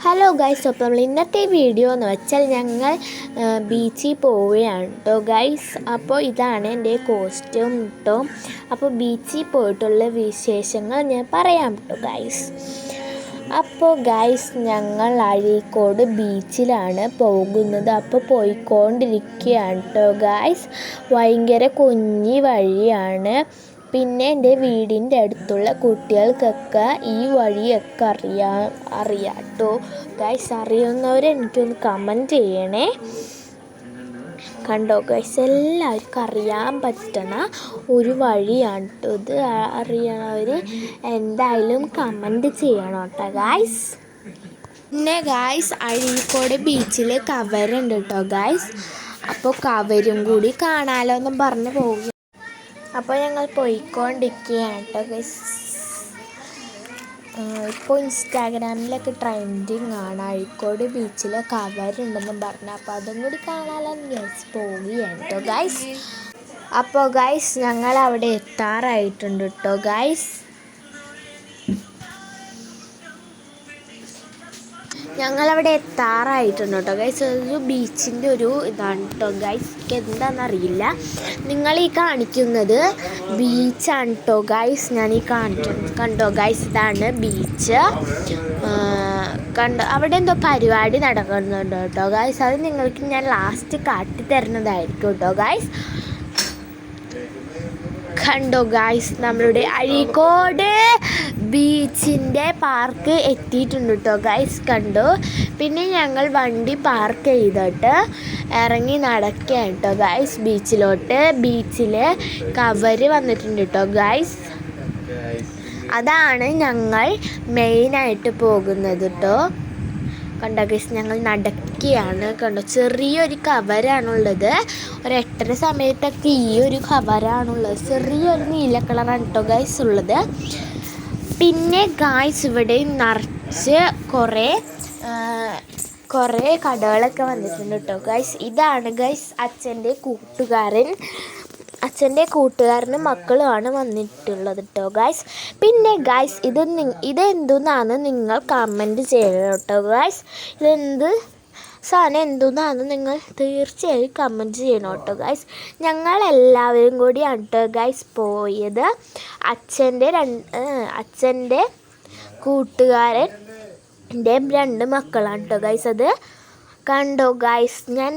Hello guys, അപ്പോൾ നമ്മൾ ഇന്നത്തെ വീഡിയോ എന്ന് വെച്ചാൽ ഞങ്ങൾ ബീച്ചിൽ പോവുകയാണ് കേട്ടോ ഗൈസ്. അപ്പോൾ ഇതാണ് എൻ്റെ കോസ്റ്റ്യൂം കേട്ടോ. അപ്പോൾ ബീച്ചിൽ പോയിട്ടുള്ള വിശേഷങ്ങൾ ഞാൻ പറയാം കേട്ടോ ഗൈസ്. അപ്പോൾ ഗൈസ്, ഞങ്ങൾ അഴീക്കോട് ബീച്ചിലാണ് പോകുന്നത്. അപ്പോൾ പോയിക്കൊണ്ടിരിക്കുകയാണ് കേട്ടോ ഗൈസ്. ഭയങ്കര കുഞ്ഞി വഴിയാണ്. പിന്നെ എൻ്റെ വീടിൻ്റെ അടുത്തുള്ള കുട്ടികൾക്കൊക്കെ ഈ വഴിയൊക്കെ അറിയാം കേട്ടോ ഗൈസ്. അറിയുന്നവർ എനിക്കൊന്ന് കമൻറ്റ് ചെയ്യണേ. കണ്ടോ ഗൈസ്, എല്ലാവർക്കും അറിയാൻ പറ്റണ ഒരു വഴിയാണ് കേട്ടോ ഇത്. അറിയണവർ എന്തായാലും കമൻറ്റ് ചെയ്യണം കേട്ടോ ഗൈസ്. പിന്നെ ഗൈസ്, അഴീക്കോട് ബീച്ചിൽ കവറുണ്ട് കേട്ടോ ഗൈസ്. അപ്പോൾ കവരും കൂടി കാണാലോ എന്നും പറഞ്ഞ് പോകും. അപ്പോൾ ഞങ്ങൾ പോയിക്കൊണ്ടിരിക്കുകയാണ് കേട്ടോ ഗൈസ്. ഇപ്പോൾ ഇൻസ്റ്റാഗ്രാമിലൊക്കെ ട്രെൻഡിങ് ആണ് അഴീക്കോട് ബീച്ചിൽ കവറുണ്ടെന്നും പറഞ്ഞു. അപ്പോൾ അതും കൂടി കാണാമെന്ന് ഗൈസ് പോവുകയാണ് കേട്ടോ ഗൈസ്. അപ്പോൾ ഗൈസ്, ഞങ്ങൾ അവിടെ എത്താറായിട്ടുണ്ട് കേട്ടോ ഗൈസ്. ഞങ്ങളവിടെ എത്താറായിട്ടുണ്ട് കേട്ടോ ഗൈസ്. ഒരു ബീച്ചിൻ്റെ ഒരു ഇതാണ് കേട്ടോ ഗൈസ്. എന്താണെന്നറിയില്ല. നിങ്ങൾ ഈ കാണിക്കുന്നത് ബീച്ചാണ് കേട്ടോ ഗൈസ്. ഞാൻ ഈ കണ്ടോ ഗൈസ്, ഇതാണ് ബീച്ച്. കണ്ടോ, അവിടെ എന്തോ പരിപാടി നടക്കുന്നുണ്ട് കേട്ടോ ഗൈസ്. അത് നിങ്ങൾക്ക് ഞാൻ ലാസ്റ്റ് കാട്ടിത്തരുന്നതായിരിക്കും കേട്ടോ ഗൈസ്. കണ്ടോ ഗൈസ്, നമ്മളുടെ അഴീക്കോട് ബീച്ചിൻ്റെ പാർക്ക് എത്തിയിട്ടുണ്ട് കേട്ടോ ഗൈസ്. കണ്ടോ, പിന്നെ ഞങ്ങൾ വണ്ടി പാർക്ക് ചെയ്തിട്ട് ഇറങ്ങി നടക്കുകയാണ് കേട്ടോ ഗൈസ് ബീച്ചിലോട്ട്. ബീച്ചിൽ കവർ വന്നിട്ടുണ്ട് കേട്ടോ ഗൈസ്. അതാണ് ഞങ്ങൾ മെയിനായിട്ട് പോകുന്നത് കേട്ടോ. കണ്ടോ ഗൈസ്, ഞങ്ങൾ നടക്കുകയാണ്. കണ്ടോ, ചെറിയൊരു കവറാണുള്ളത്. ഒരു 8:30 സമയത്തൊക്കെ ഈ ഒരു കവറാണുള്ളത്. ചെറിയൊരു നീല കളറാണ് കേട്ടോ ഗൈസ് ഉള്ളത്. പിന്നെ ഗൈസ്, ഇവിടെ നിറച്ച് കുറേ കടകളൊക്കെ വന്നിട്ടുണ്ട് കേട്ടോ ഗൈസ്. ഇതാണ് ഗൈസ് അച്ഛൻ്റെ കൂട്ടുകാരനും മക്കളുമാണ് വന്നിട്ടുള്ളത് കേട്ടോ ഗൈസ്. പിന്നെ ഗൈസ്, ഇതെന്തെന്നാണ് നിങ്ങൾ കമൻറ്റ് ചെയ്യണം കേട്ടോ ഗൈസ്. ഇതെന്ത് സാധനം എന്തെന്നാണ് നിങ്ങൾ തീർച്ചയായും കമൻറ്റ് ചെയ്യണം കേട്ടോ ഗൈസ്. ഞങ്ങളെല്ലാവരും കൂടിയാണ് കേട്ടോ ഗൈസ് പോയത്. അച്ഛൻ്റെ കൂട്ടുകാരൻ്റെ 2 മക്കളാണ് കേട്ടോ ഗൈസ്. അത് കണ്ടോ ഗൈസ്, ഞാൻ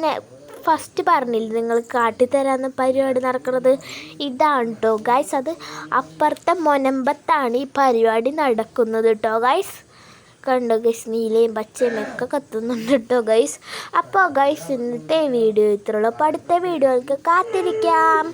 ഫസ്റ്റ് പറഞ്ഞില്ല നിങ്ങൾ കാട്ടിത്തരാമെന്ന് പരിപാടി നടക്കുന്നത്. ഇതാണ് കേട്ടോ ഗൈസ്. അത് അപ്പുറത്തെ മൊനമ്പത്താണ് ഈ പരിപാടി നടക്കുന്നത് കേട്ടോ ഗൈസ്. കണ്ടോ ഗൈസ്, നീലയും പച്ചയും ഒക്കെ കത്തുന്നുണ്ട് കേട്ടോ ഗൈസ്. അപ്പോൾ ഗൈസ്, ഇന്നത്തെ വീഡിയോ ഇത്രയുള്ളൂ. അപ്പോൾ അടുത്ത വീഡിയോകൾക്ക് കാത്തിരിക്കാം.